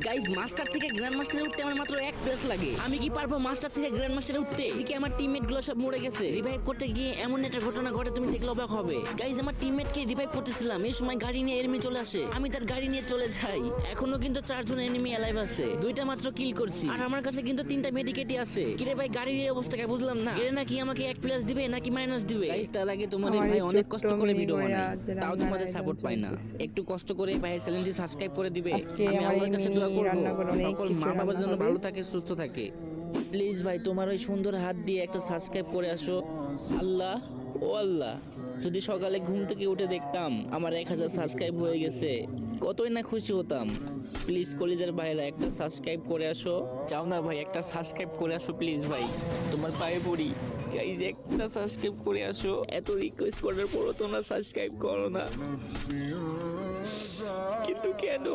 Guys master থেকে grand মাস্টারে উঠতে আমার মাত্র 1 প্লেস লাগে। আমি কি পারবো মাস্টার থেকে গ্র্যান্ড মাস্টারে উঠতে? এদিকে আমার টিমমেট গুলো সব মরে গেছে। রিভাইভ করতে গিয়ে এমন একটা ঘটনা ঘটে তুমি দেখলে অবাক হবে। গাইস আমার টিমমেট কে রিভাইভ করতেছিলাম, এই সময় গাড়ি নিয়ে এনিমি চলে আসে। আমি তার গাড়ি নিয়ে চলে যাই। এখনো কিন্তু 4 জন এনিমি অ্যালাইভ আছে। 2টা মাত্র কিল করছি আর আমার কাছে কিন্তু 3টা মেডিকেটই আছে। কিরে ভাই গাড়ির এই অবস্থা কে বুঝলাম না। এর নাকি আমাকে 1 প্লাস দিবে নাকি মাইনাস দিবে? গাইস তার আগে তোমাদের ভাই অনেক কষ্ট করে ভিডিও বানায়, তাও তোমাদের সাপোর্ট পাই না। একটু কষ্ট করে ভাইয়ের চ্যানেলটি সাবস্ক্রাইব করে দিবে। আমি আল্লাহর কাছে দোয়া করব সকল মা বাবার জন্য ভালো থাকে, সুস্থ থাকে। প্লিজ ভাই তোমার ওই সুন্দর হাত দিয়ে একটা সাবস্ক্রাইব করে আসো। আল্লাহ ও আল্লাহ, যদি সকালে ঘুম থেকে উঠে দেখতাম আমার 1000 সাবস্ক্রাইব হয়ে গেছে, কতই না খুশি হতাম। প্লিজ কলিজার ভাইরা একটা সাবস্ক্রাইব করে আসো। চাও না ভাই একটা সাবস্ক্রাইব করে আসো প্লিজ ভাই, তোমার পায়ে পড়ি। গাইজ একটা সাবস্ক্রাইব করে আসো। এত রিকোয়েস্ট করার পরও তোমরা সাবস্ক্রাইব করো না, কিন্তু কেন?